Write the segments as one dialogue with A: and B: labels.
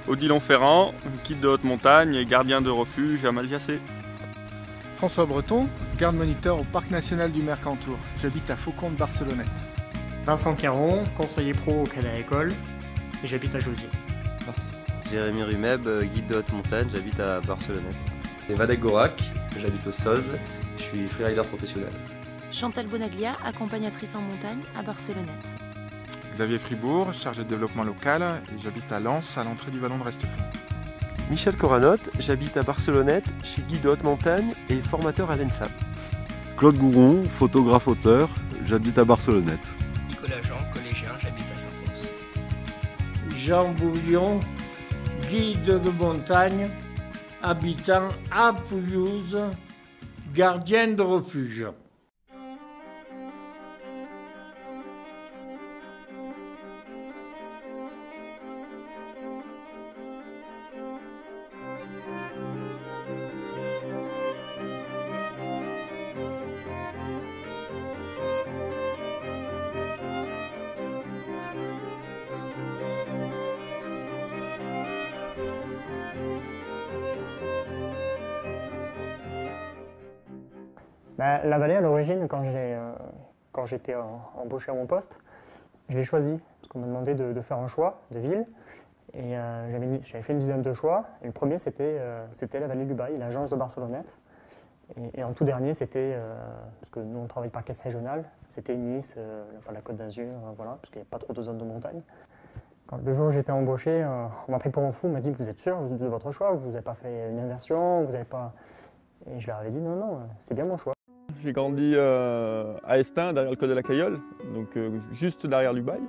A: Odilon Ferrand, guide de haute montagne et gardien de refuge à Malviacé.
B: François Breton, garde-moniteur au Parc National du Mercantour. J'habite à Faucon de Barcelonnette.
C: Vincent Caron, conseiller pro au Crédit Agricole et j'habite à Jauziers.
D: Jérémy Rumeb, guide de haute montagne, j'habite à Barcelonnette.
E: Et Vadek Gorak, j'habite au Soz, je suis freerider professionnel.
F: Chantal Bonaglia, accompagnatrice en montagne à Barcelonnette.
G: Xavier Fribourg, chargé de développement local, et j'habite à Lens, à l'entrée du vallon de Restefond.
H: Michel Coranotte, j'habite à Barcelonnette, je suis guide de haute montagne et formateur à l'ENSA.
I: Claude Gouron, photographe-auteur, j'habite à Barcelonnette.
J: Nicolas Jean, collégien, j'habite à Saint-Pons.
K: Jean Bouillon, guide de montagne, habitant à Pouillouse, gardien de refuge.
C: La vallée, à l'origine, quand j'étais embauché à mon poste, je l'ai choisi parce qu'on m'a demandé de faire un choix de ville. Et j'avais fait une dizaine de choix. Et le premier, c'était la vallée du Bail, l'agence de Barcelonnette. Et en tout dernier, c'était, parce que nous on travaille par caisse régionale, c'était Nice, enfin la Côte d'Azur, voilà, parce qu'il n'y a pas trop de zones de montagne. Le jour où j'étais embauché, on m'a pris pour un fou, on m'a dit vous êtes sûr de votre choix, vous n'avez pas fait une inversion, vous n'avez pas. Et je leur avais dit non, c'est bien mon choix.
A: J'ai grandi à Estin, derrière le col de la Cayolle, donc juste derrière l'Ubaye.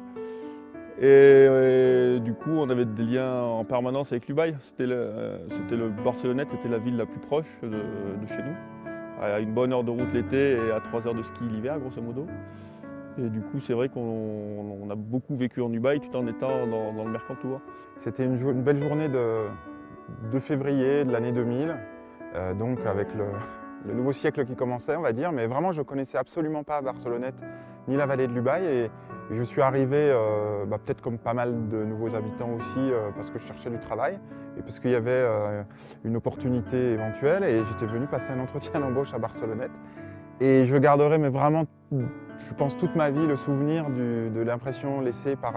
A: Et du coup, on avait des liens en permanence avec l'Ubaye. C'était le Barcelonnette, c'était la ville la plus proche de chez nous. À une bonne heure de route l'été et à 3 heures de ski l'hiver, grosso modo. Et du coup, c'est vrai qu'on a beaucoup vécu en Ubaye tout en étant dans le Mercantour.
L: C'était une belle journée de février de l'année 2000, donc avec le nouveau siècle qui commençait, on va dire. Mais vraiment, je ne connaissais absolument pas Barcelonnette ni la vallée de l'Ubaye. Et je suis arrivé, peut-être comme pas mal de nouveaux habitants aussi, parce que je cherchais du travail et parce qu'il y avait une opportunité éventuelle. Et j'étais venu passer un entretien d'embauche à Barcelonnette. Et je garderai, mais vraiment, je pense toute ma vie, le souvenir de l'impression laissée par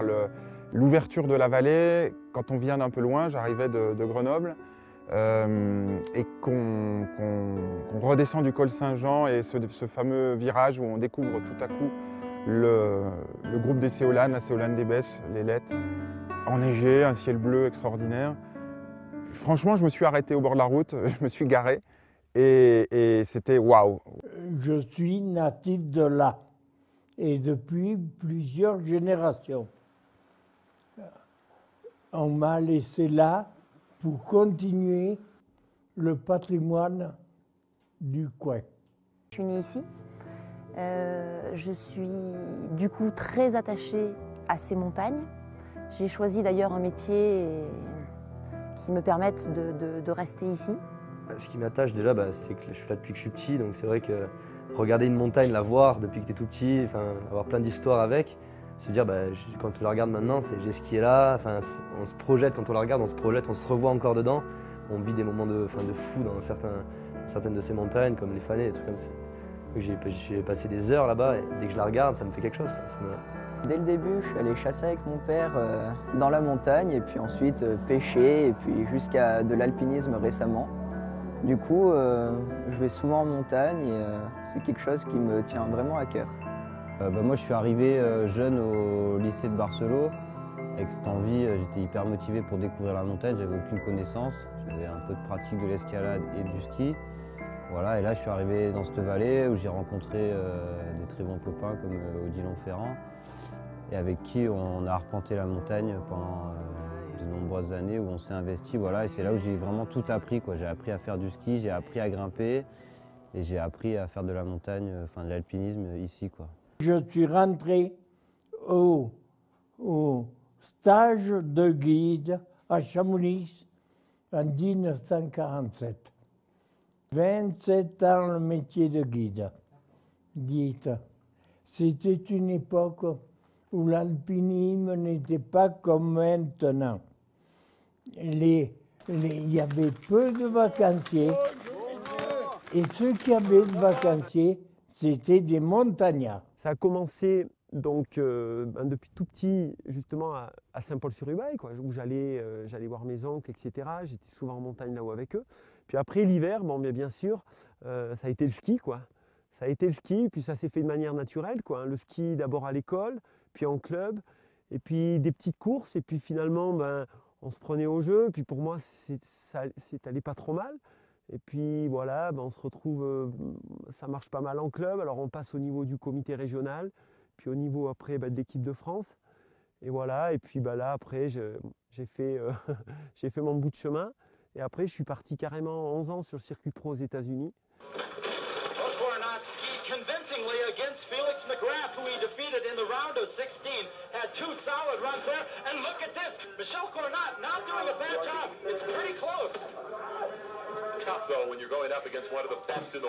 L: l'ouverture de la vallée. Quand on vient d'un peu loin, j'arrivais de Grenoble, et qu'on redescend du col Saint-Jean et ce fameux virage où on découvre tout à coup le groupe des Séolanes, la Séolane des Besses, l'Ailette, enneigé, un ciel bleu extraordinaire. Franchement, je me suis arrêté au bord de la route, je me suis garé et c'était waouh.
K: Je suis natif de là et depuis plusieurs générations. On m'a laissé là pour continuer le patrimoine du coin.
F: Je suis née ici. Je suis du coup très attachée à ces montagnes. J'ai choisi d'ailleurs un métier qui me permette de rester ici.
E: Ce qui m'attache déjà, c'est que je suis là depuis que je suis petit, donc c'est vrai que regarder une montagne, la voir depuis que tu es tout petit, avoir plein d'histoires avec, se dire quand on la regarde maintenant, j'ai skié là, on se projette, quand on la regarde, on se projette, on se revoit encore dedans, on vit des moments de fou dans certaines de ces montagnes, comme les Fanais, des trucs comme ça. J'ai passé des heures là-bas et dès que je la regarde, ça me fait quelque chose.
J: Dès le début, je suis allé chasser avec mon père dans la montagne et puis ensuite pêcher et puis jusqu'à de l'alpinisme récemment. Du coup, je vais souvent en montagne et c'est quelque chose qui me tient vraiment à cœur.
M: Moi, je suis arrivé jeune au lycée de Barcelone. Avec cette envie, j'étais hyper motivé pour découvrir la montagne. J'avais aucune connaissance. J'avais un peu de pratique de l'escalade et du ski. Voilà, et là, je suis arrivé dans cette vallée où j'ai rencontré des très bons copains comme Odilon Ferrand et avec qui on a arpenté la montagne pendant de nombreuses années où on s'est investi, voilà, et c'est là où j'ai vraiment tout appris, quoi. J'ai appris à faire du ski, j'ai appris à grimper et j'ai appris à faire de la montagne, enfin de l'alpinisme ici, quoi.
K: Je suis rentré au stage de guide à Chamonix en 1947. 27 ans le métier de guide. Dites, c'était une époque où l'alpinisme n'était pas comme maintenant. Il y avait peu de vacanciers et ceux qui avaient de vacanciers, c'était des montagnards.
H: Ça a commencé donc depuis tout petit justement à Saint-Paul-sur-Ubaye, où j'allais voir mes oncles, etc. J'étais souvent en montagne là-haut avec eux. Puis après l'hiver, bon, bien sûr, ça a été le ski, quoi. Ça a été le ski, puis ça s'est fait de manière naturelle, quoi. Le ski d'abord à l'école, puis en club, et puis des petites courses, et puis finalement, on se prenait au jeu. Puis pour moi, c'est allé pas trop mal. Et puis voilà, on se retrouve, ça marche pas mal en club. Alors on passe au niveau du comité régional, puis au niveau après de l'équipe de France. Et voilà, et puis là après, j'ai fait mon bout de chemin. Et après, je suis parti carrément 11 ans sur le circuit pro aux États-Unis.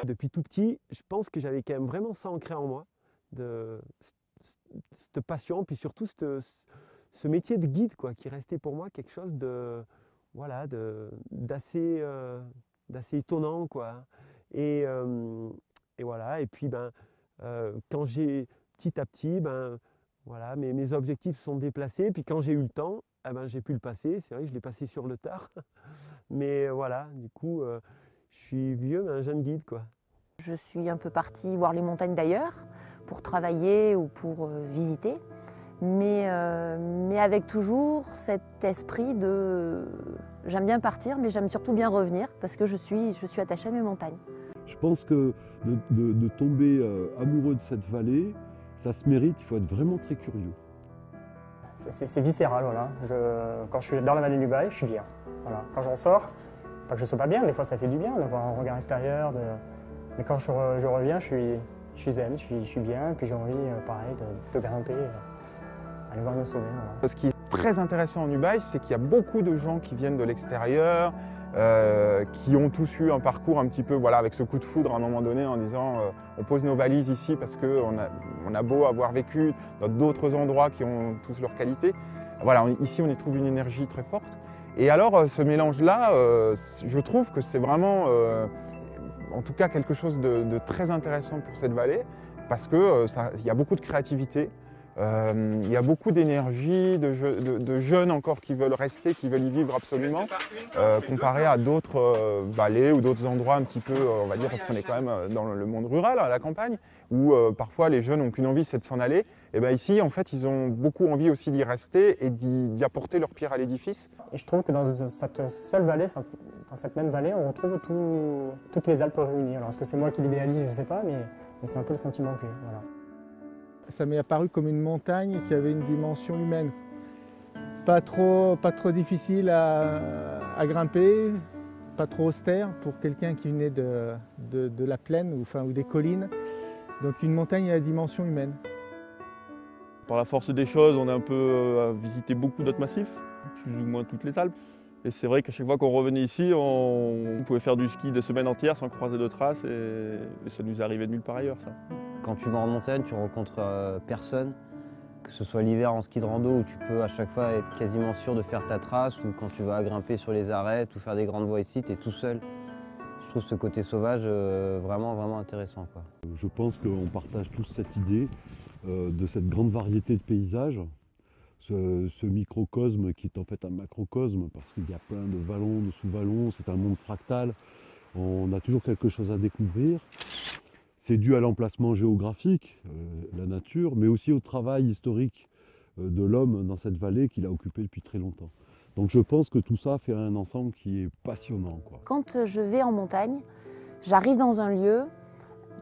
H: Depuis tout petit, je pense que j'avais quand même vraiment ça ancré en moi, cette passion, puis surtout ce métier de guide, quoi, qui restait pour moi quelque chose d'assez étonnant, quoi. Et voilà, et puis quand j'ai petit à petit, voilà, mes objectifs se sont déplacés, puis quand j'ai eu le temps, j'ai pu le passer. C'est vrai que je l'ai passé sur le tard, mais voilà, du coup, je suis vieux, mais un jeune guide, quoi.
F: Je suis un peu partie voir les montagnes d'ailleurs, pour travailler ou pour visiter, mais avec toujours cet esprit de j'aime bien partir, mais j'aime surtout bien revenir, parce que je suis attachée à mes montagnes.
I: Je pense que de tomber amoureux de cette vallée, ça se mérite, il faut être vraiment très curieux.
C: C'est viscéral, voilà. Quand je suis dans la vallée du Bail, je suis bien. Voilà. Quand j'en sors, pas que je ne sois pas bien, des fois ça fait du bien d'avoir un regard extérieur. Mais quand je reviens, je suis zen, je suis bien, et puis j'ai envie, pareil, de grimper, aller voir mon sommet. Voilà.
L: Ce qui est très intéressant en Ubaye, c'est qu'il y a beaucoup de gens qui viennent de l'extérieur, qui ont tous eu un parcours un petit peu avec ce coup de foudre à un moment donné en disant on pose nos valises ici parce qu'on a beau avoir vécu dans d'autres endroits qui ont tous leurs qualités. Voilà, ici on y trouve une énergie très forte. Et alors ce mélange-là, je trouve que c'est vraiment en tout cas quelque chose de très intéressant pour cette vallée parce qu'il y a beaucoup de créativité. Il y a beaucoup d'énergie, de jeunes encore qui veulent rester, qui veulent y vivre absolument, comparé à d'autres vallées ou d'autres endroits un petit peu, on va dire, parce qu'on est quand même dans le monde rural, à la campagne, où parfois les jeunes n'ont qu'une envie, c'est de s'en aller. Et ici, en fait, ils ont beaucoup envie aussi d'y rester et d'y apporter leur pierre à l'édifice.
C: Et je trouve que dans cette seule vallée, dans cette même vallée, on retrouve toutes les Alpes réunies. Alors, est-ce que c'est moi qui l'idéalise, je ne sais pas, mais c'est un peu le sentiment que j'ai. Voilà.
B: Ça m'est apparu comme une montagne qui avait une dimension humaine. Pas trop difficile à grimper, pas trop austère pour quelqu'un qui venait de la plaine ou des collines. Donc une montagne à dimension humaine.
A: Par la force des choses, on a un peu visité beaucoup d'autres massifs, plus ou moins toutes les Alpes. Et c'est vrai qu'à chaque fois qu'on revenait ici, on pouvait faire du ski des semaines entières sans croiser de traces et ça nous arrivait de nulle part ailleurs, ça.
M: Quand tu vas en montagne, tu rencontres personne, que ce soit l'hiver en ski de rando où tu peux à chaque fois être quasiment sûr de faire ta trace, ou quand tu vas grimper sur les arêtes ou faire des grandes voies ici, tu es tout seul. Je trouve ce côté sauvage vraiment intéressant, quoi.
I: Je pense qu'on partage tous cette idée de cette grande variété de paysages, ce microcosme qui est en fait un macrocosme parce qu'il y a plein de vallons, de sous-vallons, c'est un monde fractal, on a toujours quelque chose à découvrir. C'est dû à l'emplacement géographique, la nature, mais aussi au travail historique de l'homme dans cette vallée qu'il a occupée depuis très longtemps. Donc je pense que tout ça fait un ensemble qui est passionnant, quoi.
F: Quand je vais en montagne, j'arrive dans un lieu,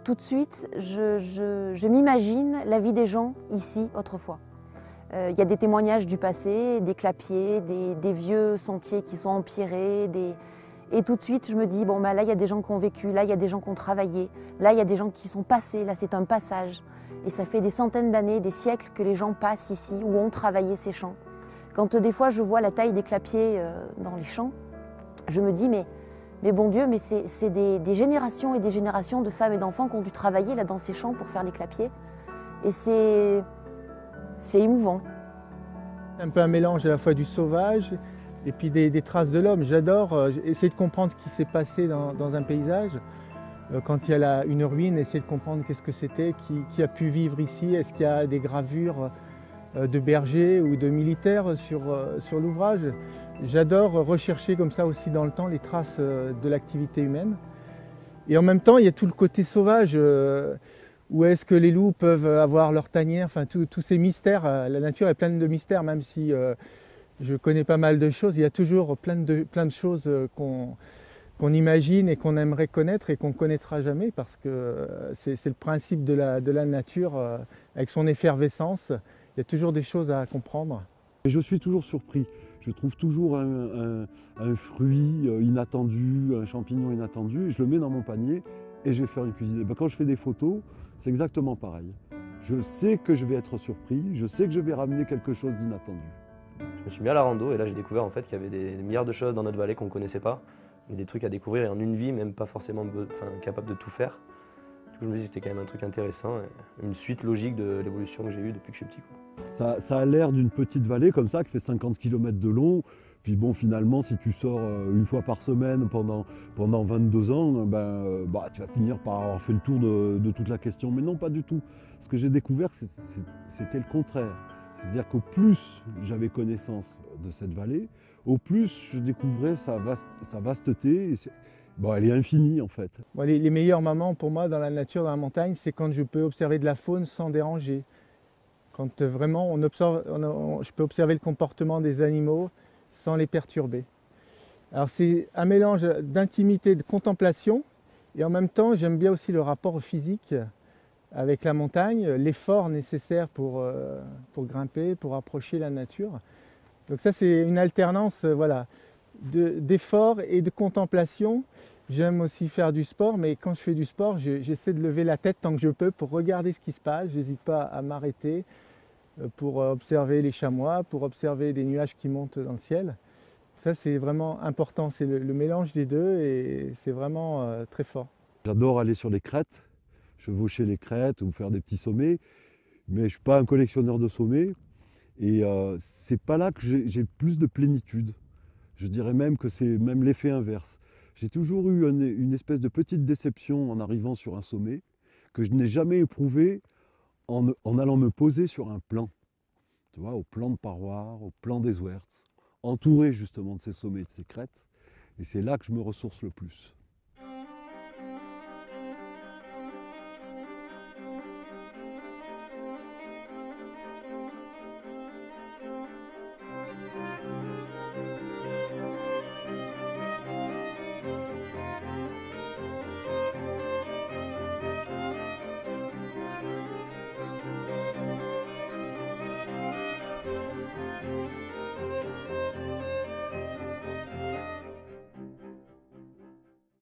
F: tout de suite, je m'imagine la vie des gens ici autrefois. Il y a des témoignages du passé, des clapiers, des vieux sentiers qui sont empierrés. Et tout de suite, je me dis, bon, bah, là, il y a des gens qui ont vécu, là, il y a des gens qui ont travaillé, là, il y a des gens qui sont passés, là, c'est un passage. Et ça fait des centaines d'années, des siècles que les gens passent ici, où ont travaillé ces champs. Quand des fois, je vois la taille des clapiers dans les champs, je me dis, mais bon Dieu, mais c'est des générations et des générations de femmes et d'enfants qui ont dû travailler là dans ces champs pour faire les clapiers. Et c'est émouvant.
B: Un peu un mélange à la fois du sauvage et puis des traces de l'homme. J'adore essayer de comprendre ce qui s'est passé dans un paysage. Quand il y a une ruine, essayer de comprendre qu'est-ce que c'était, qui a pu vivre ici, est-ce qu'il y a des gravures de bergers ou de militaires sur l'ouvrage. J'adore rechercher comme ça aussi dans le temps les traces de l'activité humaine. Et en même temps, il y a tout le côté sauvage. Où est-ce que les loups peuvent avoir leur tanière, enfin tous ces mystères. La nature est pleine de mystères, même si je connais pas mal de choses. Il y a toujours plein de choses qu'on imagine et qu'on aimerait connaître et qu'on ne connaîtra jamais parce que c'est le principe de la nature avec son effervescence. Il y a toujours des choses à comprendre.
I: Et je suis toujours surpris. Je trouve toujours un fruit inattendu, un champignon inattendu, et je le mets dans mon panier et je vais faire une cuisine. Et ben, quand je fais des photos, c'est exactement pareil. Je sais que je vais être surpris, je sais que je vais ramener quelque chose d'inattendu.
E: Je me suis mis à la rando et là j'ai découvert en fait qu'il y avait des milliards de choses dans notre vallée qu'on ne connaissait pas. Et des trucs à découvrir et en une vie, même pas forcément capable de tout faire. Du coup je me dis que c'était quand même un truc intéressant, et une suite logique de l'évolution que j'ai eue depuis que je suis petit, quoi.
I: Ça a l'air d'une petite vallée comme ça qui fait 50 km de long. Puis bon, finalement, si tu sors une fois par semaine pendant 22 ans, tu vas finir par avoir fait le tour de toute la question. Mais non, pas du tout. Ce que j'ai découvert, c'était le contraire. C'est-à-dire qu'au plus j'avais connaissance de cette vallée, au plus je découvrais sa vasteté. Elle est infinie en fait.
B: Les meilleurs moments pour moi dans la nature, dans la montagne, c'est quand je peux observer de la faune sans déranger. Quand vraiment je peux observer le comportement des animaux sans les perturber. Alors c'est un mélange d'intimité, de contemplation, et en même temps j'aime bien aussi le rapport physique avec la montagne, l'effort nécessaire pour grimper, pour approcher la nature. Donc ça c'est une alternance d'effort et de contemplation. J'aime aussi faire du sport, mais quand je fais du sport, j'essaie de lever la tête tant que je peux pour regarder ce qui se passe. Je n'hésite pas à m'arrêter pour observer les chamois, pour observer des nuages qui montent dans le ciel. Ça c'est vraiment important, c'est le mélange des deux et c'est vraiment très fort.
I: J'adore aller sur les crêtes, chevaucher les crêtes ou faire des petits sommets, mais je ne suis pas un collectionneur de sommets et c'est pas là que j'ai plus de plénitude. Je dirais même que c'est même l'effet inverse. J'ai toujours eu une espèce de petite déception en arrivant sur un sommet que je n'ai jamais éprouvé en allant me poser sur un plan, tu vois, au plan de Parroir, au plan des Ouerts, entouré justement de ces sommets et de ces crêtes. Et c'est là que je me ressource le plus.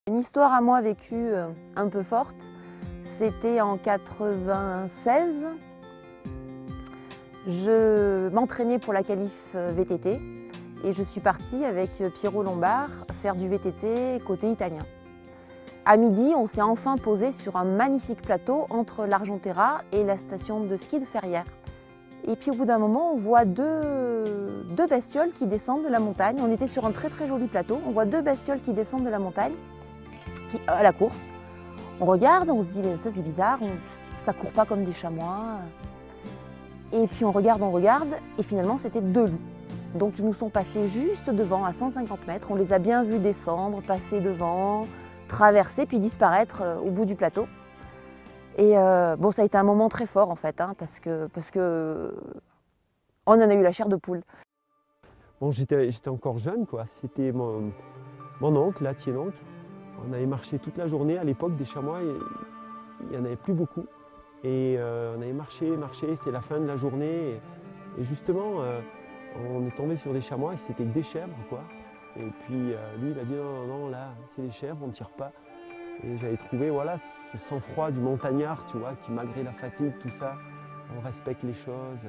F: Une histoire à moi vécue un peu forte, c'était en 96. Je m'entraînais pour la qualif VTT et je suis partie avec Pierrot Lombard faire du VTT côté italien. À midi, on s'est enfin posé sur un magnifique plateau entre l'Argentera et la station de ski de Ferrières. Et puis au bout d'un moment, on voit deux bestioles qui descendent de la montagne. On était sur un très très joli plateau. On voit deux bestioles qui descendent de la montagne à la course. On regarde, on se dit, mais ça c'est bizarre, ça court pas comme des chamois. Et puis on regarde, et finalement c'était deux loups. Donc ils nous sont passés juste devant, à 150 mètres. On les a bien vus descendre, passer devant, traverser, puis disparaître au bout du plateau. Et bon, ça a été un moment très fort en fait, parce que on en a eu la chair de poule.
H: Bon, j'étais encore jeune, quoi. C'était mon oncle, là, Tienoncle. On avait marché toute la journée. À l'époque, des chamois, il n'y en avait plus beaucoup. Et on avait marché, c'était la fin de la journée. Et justement, on est tombé sur des chamois et c'était des chèvres, quoi. Et puis lui, il a dit non, non, non, là, c'est des chèvres, on ne tire pas. Et j'avais trouvé, voilà, ce sang-froid du montagnard, tu vois, qui malgré la fatigue, tout ça, on respecte les choses.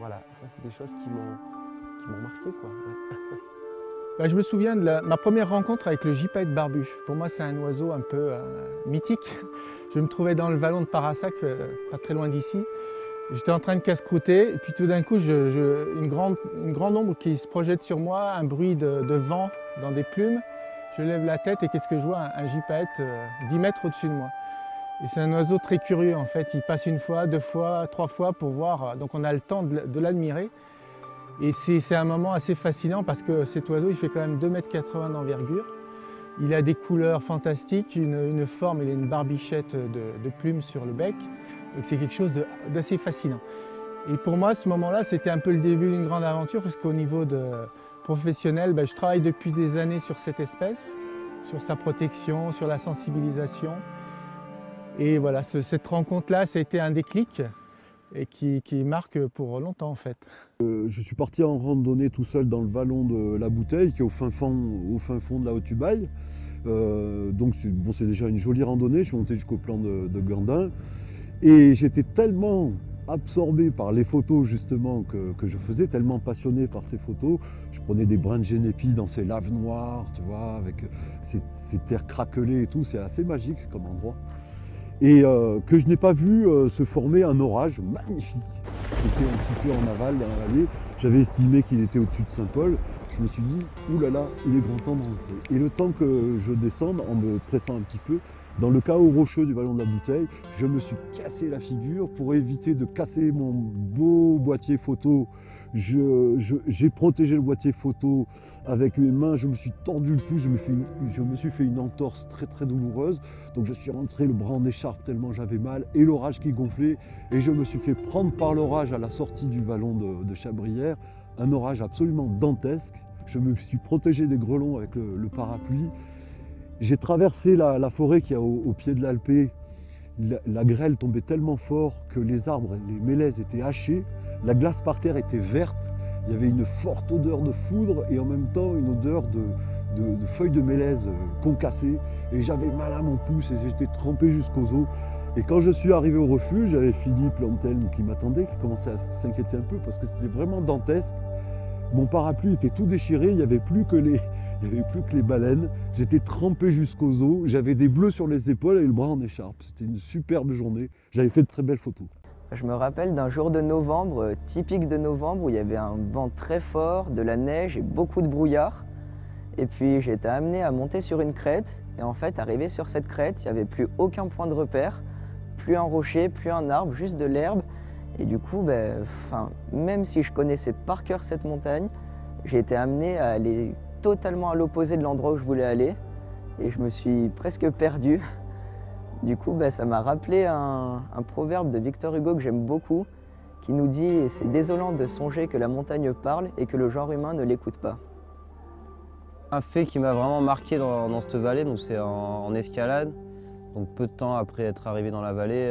H: Voilà, ça, c'est des choses qui m'ont marqué, quoi. Ouais.
B: Bah, je me souviens de ma première rencontre avec le gypaète barbu. Pour moi, c'est un oiseau un peu mythique. Je me trouvais dans le vallon de Parassac, pas très loin d'ici. J'étais en train de casse-croûter, et puis tout d'un coup, une grande ombre qui se projette sur moi, un bruit de vent dans des plumes. Je lève la tête et qu'est-ce que je vois? Un gypaète 10 mètres au-dessus de moi. Et c'est un oiseau très curieux en fait. Il passe une fois, 2 fois, 3 fois pour voir. Donc on a le temps de l'admirer. Et c'est un moment assez fascinant parce que cet oiseau, il fait quand même 2,80 m d'envergure. Il a des couleurs fantastiques, une forme, il a une barbichette de plumes sur le bec. Donc c'est quelque chose d'assez fascinant. Et pour moi, ce moment-là, c'était un peu le début d'une grande aventure parce qu'au niveau professionnel, je travaille depuis des années sur cette espèce, sur sa protection, sur la sensibilisation. Et voilà, cette rencontre-là, ça a été un déclic et qui marque pour longtemps en fait.
I: Je suis parti en randonnée tout seul dans le vallon de la Bouteille, qui est au fin fond de la Haute-Ubaye. Donc c'est déjà une jolie randonnée, je suis monté jusqu'au plan de Gandin. Et j'étais tellement absorbé par les photos justement que je faisais, tellement passionné par ces photos. Je prenais des brins de génépi dans ces laves noires, tu vois, avec ces terres craquelées et tout, c'est assez magique comme endroit. Et que je n'ai pas vu se former un orage magnifique. C'était un petit peu en aval dans la vallée. J'avais estimé qu'il était au-dessus de Saint-Paul. Je me suis dit, oulala, il est grand temps de rentrer. Et le temps que je descende, en me pressant un petit peu, dans le chaos rocheux du vallon de la Bouteille, je me suis cassé la figure pour éviter de casser mon beau boîtier photo. J'ai protégé le boîtier photo avec mes mains, je me suis tordu le pouce, je me suis fait une entorse très très douloureuse. Donc je suis rentré le bras en écharpe tellement j'avais mal et l'orage qui gonflait. Et je me suis fait prendre par l'orage à la sortie du vallon de Chabrières. Un orage absolument dantesque. Je me suis protégé des grelons avec le parapluie. J'ai traversé la forêt qui est au pied de l'Alpé. La grêle tombait tellement fort que les arbres, les mélèzes étaient hachés. La glace par terre était verte. Il y avait une forte odeur de foudre et en même temps une odeur de feuilles de mélèze concassées. Et j'avais mal à mon pouce et j'étais trempé jusqu'aux os. Et quand je suis arrivé au refuge, j'avais Philippe Lantelme qui m'attendait, qui commençait à s'inquiéter un peu parce que c'était vraiment dantesque. Mon parapluie était tout déchiré, il n'y avait plus que les baleines. J'étais trempé jusqu'aux os, j'avais des bleus sur les épaules et le bras en écharpe. C'était une superbe journée. J'avais fait de très belles photos.
J: Je me rappelle d'un jour de novembre, typique de novembre, où il y avait un vent très fort, de la neige et beaucoup de brouillard. Et puis j'ai été amené à monter sur une crête. Et en fait, arrivé sur cette crête, il n'y avait plus aucun point de repère, plus un rocher, plus un arbre, juste de l'herbe. Et du coup, même si je connaissais par cœur cette montagne, j'ai été amené à aller totalement à l'opposé de l'endroit où je voulais aller. Et je me suis presque perdu. Du coup, ça m'a rappelé un proverbe de Victor Hugo que j'aime beaucoup, qui nous dit « C'est désolant de songer que la montagne parle et que le genre humain ne l'écoute pas ».
M: Un fait qui m'a vraiment marqué dans cette vallée, c'est en escalade. Donc peu de temps après être arrivé dans la vallée,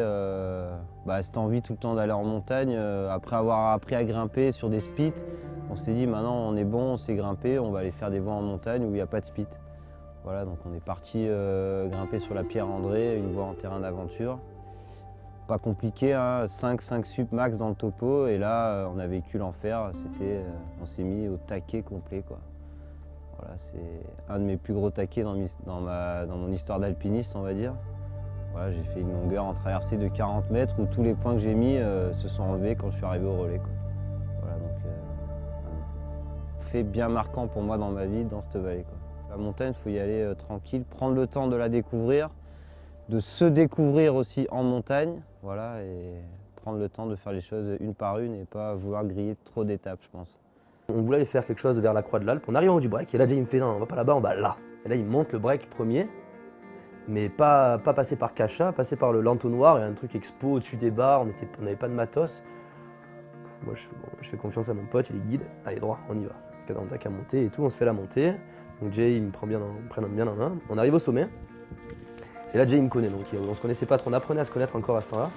M: cette envie tout le temps d'aller en montagne, après avoir appris à grimper sur des spits, on s'est dit maintenant on est bon, on sait grimper, on va aller faire des voies en montagne où il n'y a pas de spits. Voilà, donc on est parti grimper sur la Pierre André, une voie en terrain d'aventure. Pas compliqué, hein, 5 sup max dans le topo, et là on a vécu l'enfer, on s'est mis au taquet complet, quoi. Voilà, c'est un de mes plus gros taquets dans mon histoire d'alpiniste, on va dire. Voilà, j'ai fait une longueur en traversée de 40 mètres où tous les points que j'ai mis se sont enlevés quand je suis arrivé au relais, quoi. Voilà, donc un fait bien marquant pour moi dans ma vie, dans cette vallée, quoi. La montagne, il faut y aller tranquille, prendre le temps de la découvrir, de se découvrir aussi en montagne, voilà, et prendre le temps de faire les choses une par une et pas vouloir griller trop d'étapes, je pense.
E: On voulait aller faire quelque chose vers la Croix de l'Alpe, on arrive en haut du break et là Jay il me fait non, on va pas là-bas, on va là. Et là il monte le break premier, mais pas passer par Cacha, passer par le l'entonnoir et un truc expo au-dessus des barres, on n'avait pas de matos. Moi je fais confiance à mon pote, il est guide, allez droit, on y va. On n'a qu'à monter et tout, on se fait la montée. Donc Jay il me prend bien en main, on arrive au sommet. Et là Jay il me connaît, donc on se connaissait pas trop, on apprenait à se connaître encore à ce temps-là.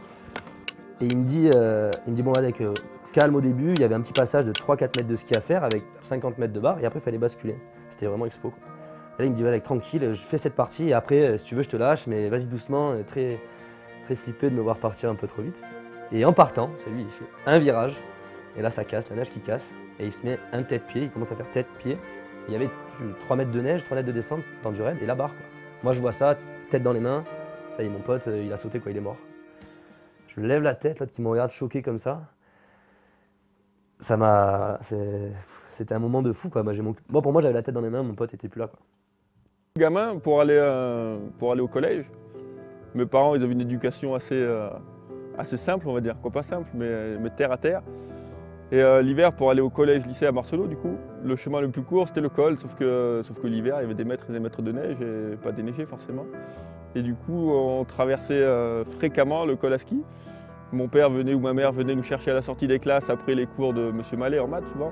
E: Et il me dit bon Adek, calme au début, il y avait un petit passage de 3-4 mètres de ski à faire avec 50 mètres de barre et après il fallait basculer. C'était vraiment expo, quoi. Et là il me dit vas-y tranquille, je fais cette partie et après si tu veux je te lâche mais vas-y doucement, très flippé de me voir partir un peu trop vite. Et en partant, celui il fait un virage et là ça casse, la neige qui casse et il se met un tête-pied, il commence à faire tête-pied. Il y avait 3 mètres de neige, 3 mètres de descente dans du raid et la barre, quoi. Moi je vois ça, tête dans les mains, ça y est mon pote il a sauté, quoi, il est mort. Je lève la tête, l'autre qui me regarde choqué comme ça. C'était un moment de fou, quoi. Moi, pour moi, j'avais la tête dans les mains, mon pote était plus là, quoi.
A: Gamin, pour aller au collège, mes parents ils avaient une éducation assez simple, on va dire. Quoi, pas simple, mais terre à terre. Et l'hiver, pour aller au collège, lycée à Barcelone, du coup, le chemin le plus court, c'était le col, sauf que l'hiver, il y avait des mètres et des mètres de neige et pas déneigé forcément. Et du coup, on traversait fréquemment le col à ski. Mon père venait ou ma mère venait nous chercher à la sortie des classes après les cours de M. Mallet en maths souvent.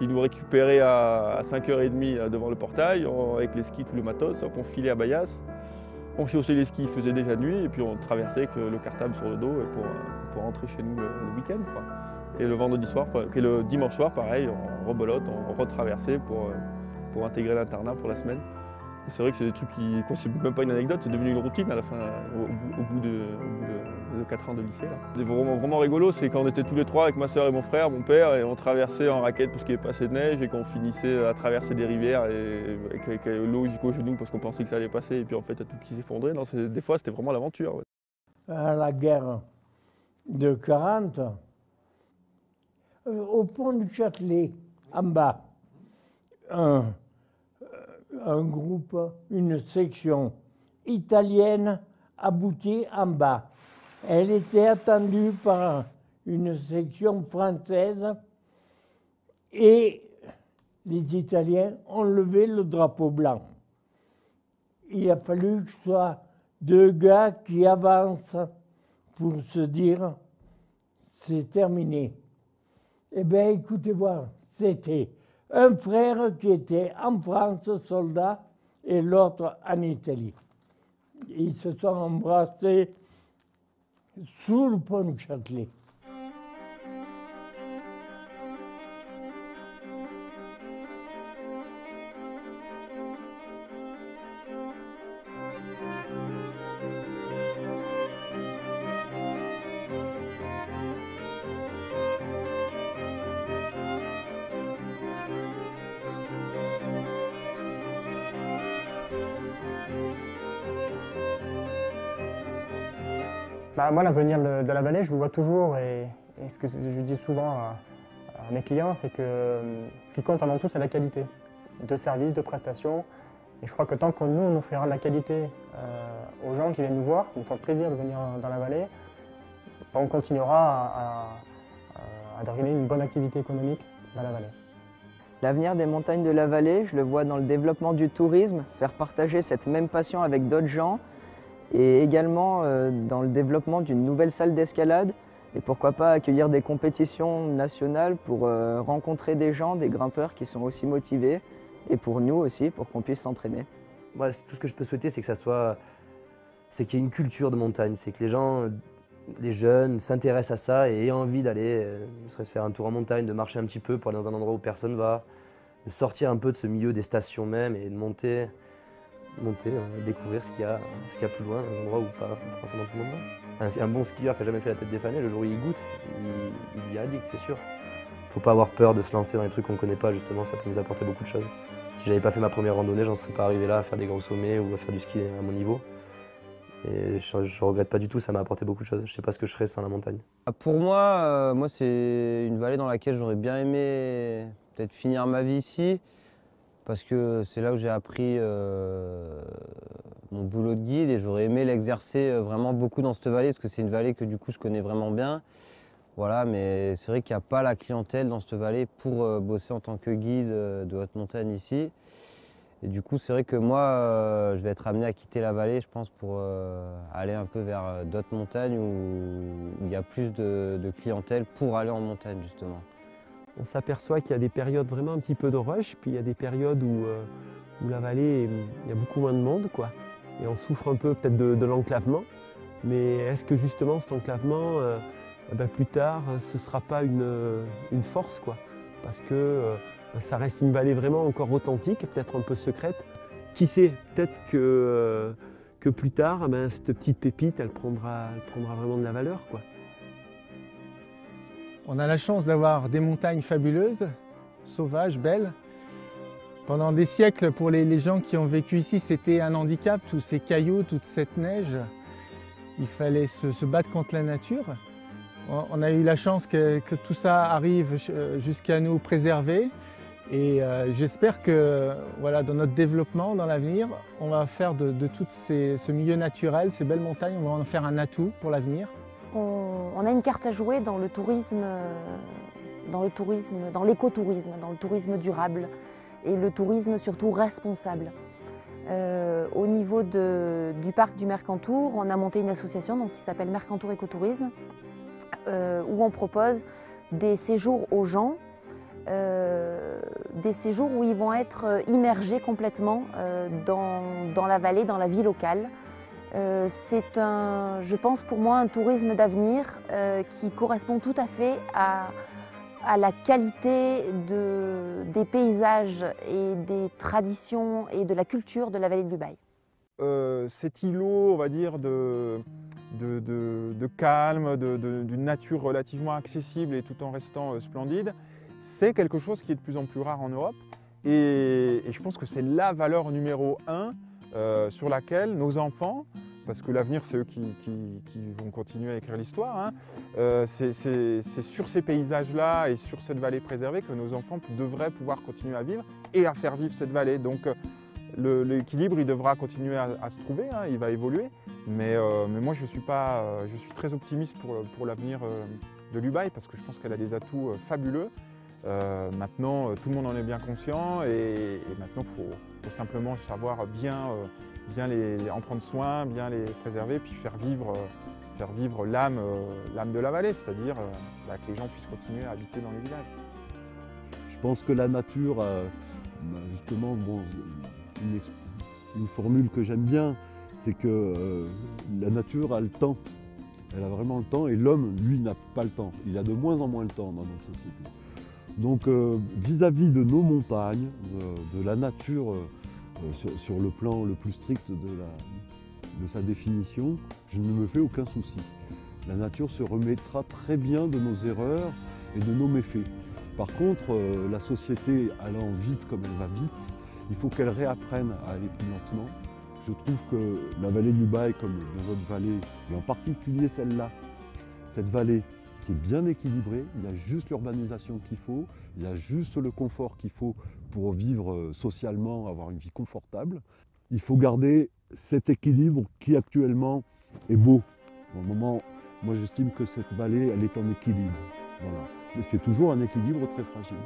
A: Il nous récupérait à 5h30 devant le portail avec les skis, tout le matos. On filait à Bayas. On chaussait les skis, il faisait déjà nuit et puis on traversait avec le cartable sur le dos pour rentrer chez nous le week-end, quoi. Et le dimanche soir, pareil, on rebelote, on retraversait pour intégrer l'internat pour la semaine. Et c'est vrai que c'est des trucs c'est même pas une anecdote, c'est devenu une routine à la fin, au bout de 4 ans de lycée. C'est vraiment rigolo, c'est quand on était tous les trois avec ma soeur et mon frère, mon père, et on traversait en raquette parce qu'il n'y avait pas assez de neige et qu'on finissait à traverser des rivières et avec l'eau jusqu'aux genoux parce qu'on pensait que ça allait passer et puis en fait il y a tout qui s'effondrait. Des fois c'était vraiment l'aventure. Ouais.
K: À la guerre de 40, au pont du Châtelet, en bas, un groupe, une section italienne aboutit en bas. Elle était attendue par une section française et les Italiens ont levé le drapeau blanc. Il a fallu que ce soit deux gars qui avancent pour se dire c'est terminé. Eh bien, écoutez voir, c'était un frère qui était en France, soldat, et l'autre en Italie. Ils se sont embrassés sous le pont du Châtelet.
C: Moi, l'avenir de la vallée, je le vois toujours et ce que je dis souvent à mes clients, c'est que ce qui compte avant tout, c'est la qualité de service, de prestations. Et je crois que tant que nous, on offrira de la qualité aux gens qui viennent nous voir, qui nous font le plaisir de venir dans la vallée, on continuera à driver une bonne activité économique dans la vallée.
J: L'avenir des montagnes de la vallée, je le vois dans le développement du tourisme, faire partager cette même passion avec d'autres gens, et également dans le développement d'une nouvelle salle d'escalade et pourquoi pas accueillir des compétitions nationales pour rencontrer des gens, des grimpeurs qui sont aussi motivés et pour nous aussi, pour qu'on puisse s'entraîner.
E: Moi, tout ce que je peux souhaiter, c'est qu'il y ait une culture de montagne, c'est que les gens, les jeunes s'intéressent à ça et aient envie d'aller, ne serait-ce faire un tour en montagne, de marcher un petit peu pour aller dans un endroit où personne va, de sortir un peu de ce milieu des stations même et de monter, découvrir ce qu'il y a plus loin, dans un endroit où pas forcément tout le monde va. Un bon skieur qui n'a jamais fait la tête des fanets, le jour où il goûte, il y est addict, c'est sûr. Faut pas avoir peur de se lancer dans des trucs qu'on ne connaît pas, justement, ça peut nous apporter beaucoup de choses. Si j'avais pas fait ma première randonnée, j'en serais pas arrivé là à faire des gros sommets ou à faire du ski à mon niveau. Et je regrette pas du tout, ça m'a apporté beaucoup de choses. Je sais pas ce que je ferais sans la montagne.
M: Pour moi, c'est une vallée dans laquelle j'aurais bien aimé peut-être finir ma vie ici. Parce que c'est là où j'ai appris mon boulot de guide et j'aurais aimé l'exercer vraiment beaucoup dans cette vallée parce que c'est une vallée que du coup je connais vraiment bien. Voilà, mais c'est vrai qu'il n'y a pas la clientèle dans cette vallée pour bosser en tant que guide de haute montagne ici. Et du coup, c'est vrai que moi, je vais être amené à quitter la vallée, je pense, pour aller un peu vers d'autres montagnes où il y a plus de clientèle pour aller en montagne, justement.
H: On s'aperçoit qu'il y a des périodes vraiment un petit peu de rush, puis il y a des périodes où la vallée, il y a beaucoup moins de monde, quoi. Et on souffre un peu peut-être de l'enclavement. Mais est-ce que justement cet enclavement ben, plus tard, ce ne sera pas une force, quoi. Parce que ça reste une vallée vraiment encore authentique, peut-être un peu secrète. Qui sait, peut-être que plus tard, ben, cette petite pépite, elle prendra vraiment de la valeur, quoi.
B: On a la chance d'avoir des montagnes fabuleuses, sauvages, belles. Pendant des siècles, pour les gens qui ont vécu ici, c'était un handicap, tous ces cailloux, toute cette neige. Il fallait se battre contre la nature. On a eu la chance que tout ça arrive jusqu'à nous préserver. Et j'espère que voilà, dans notre développement, dans l'avenir, on va faire de tout ce milieu naturel, ces belles montagnes, on va en faire un atout pour l'avenir.
F: On a une carte à jouer dans le tourisme, dans l'écotourisme, dans le tourisme durable et le tourisme surtout responsable. Au niveau du parc du Mercantour, on a monté une association donc, qui s'appelle Mercantour Écotourisme, où on propose des séjours aux gens, des séjours où ils vont être immergés complètement dans la vallée, dans la vie locale. C'est je pense pour moi, un tourisme d'avenir qui correspond tout à fait à la qualité des paysages et des traditions et de la culture de la vallée de l'Ubaye.
L: Cet îlot, on va dire, de calme, d'une nature relativement accessible et tout en restant splendide, c'est quelque chose qui est de plus en plus rare en Europe. Et je pense que c'est la valeur numéro 1 sur laquelle nos enfants, parce que l'avenir c'est eux qui vont continuer à écrire l'histoire, hein, c'est sur ces paysages-là et sur cette vallée préservée que nos enfants devraient pouvoir continuer à vivre et à faire vivre cette vallée. Donc l'équilibre il devra continuer à se trouver, hein, il va évoluer, mais moi je suis très optimiste pour l'avenir de l'Ubaye parce que je pense qu'elle a des atouts fabuleux. Maintenant tout le monde en est bien conscient et maintenant il faut simplement savoir bien en prendre soin, bien les préserver, puis faire vivre l'âme de la vallée, c'est-à-dire que les gens puissent continuer à habiter dans les villages.
I: Je pense que la nature, justement, une formule que j'aime bien, c'est que la nature a le temps. Elle a vraiment le temps et l'homme, lui, n'a pas le temps. Il a de moins en moins le temps dans notre société. Donc vis-à-vis de nos montagnes, de la nature, sur le plan le plus strict de sa définition, je ne me fais aucun souci. La nature se remettra très bien de nos erreurs et de nos méfaits. Par contre, la société allant vite comme elle va vite, il faut qu'elle réapprenne à aller plus lentement. Je trouve que la vallée de l'Ubaye, comme les autres vallées, et en particulier celle-là, cette vallée qui est bien équilibrée, il y a juste l'urbanisation qu'il faut, il y a juste le confort qu'il faut pour vivre socialement, avoir une vie confortable. Il faut garder cet équilibre qui actuellement est beau. Au moment, moi j'estime que cette vallée, elle est en équilibre. Voilà. Mais c'est toujours un équilibre très fragile.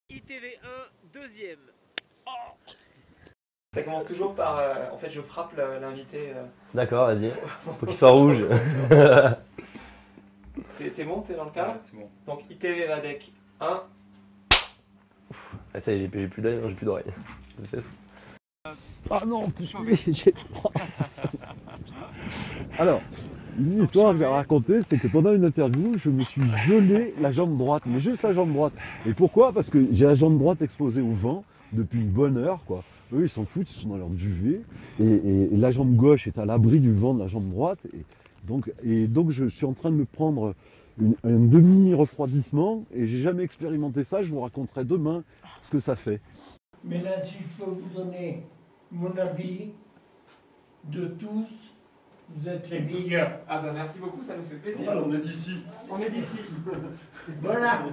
N: ITV1, deuxième. Oh, ça commence toujours par... en fait, je frappe l'invité.
E: D'accord, vas-y. Faut qu'il soit rouge.
N: T'es bon, t'es dans le cadre?
O: Ouais, c'est bon.
N: Donc ITV Vadec 1.
E: Ouf. Ah, ça y est, j'ai plus d'œil, j'ai plus d'oreille.
I: Ah non, j'ai froid. Alors, une histoire que j'ai racontée, c'est que pendant une interview, je me suis gelé la jambe droite, mais juste la jambe droite. Et pourquoi? Parce que j'ai la jambe droite exposée au vent depuis une bonne heure, quoi. Eux, ils s'en foutent, ils sont dans leur duvet. Et la jambe gauche est à l'abri du vent de la jambe droite. Et donc, je suis en train de me prendre un demi-refroidissement. Et j'ai jamais expérimenté ça. Je vous raconterai demain ce que ça fait.
K: Maintenant, si je peux vous donner mon avis, de tous, vous êtes les meilleurs.
N: Ah bah merci beaucoup, ça nous fait plaisir.
I: Normal, on est d'ici.
N: On est d'ici.
K: Voilà.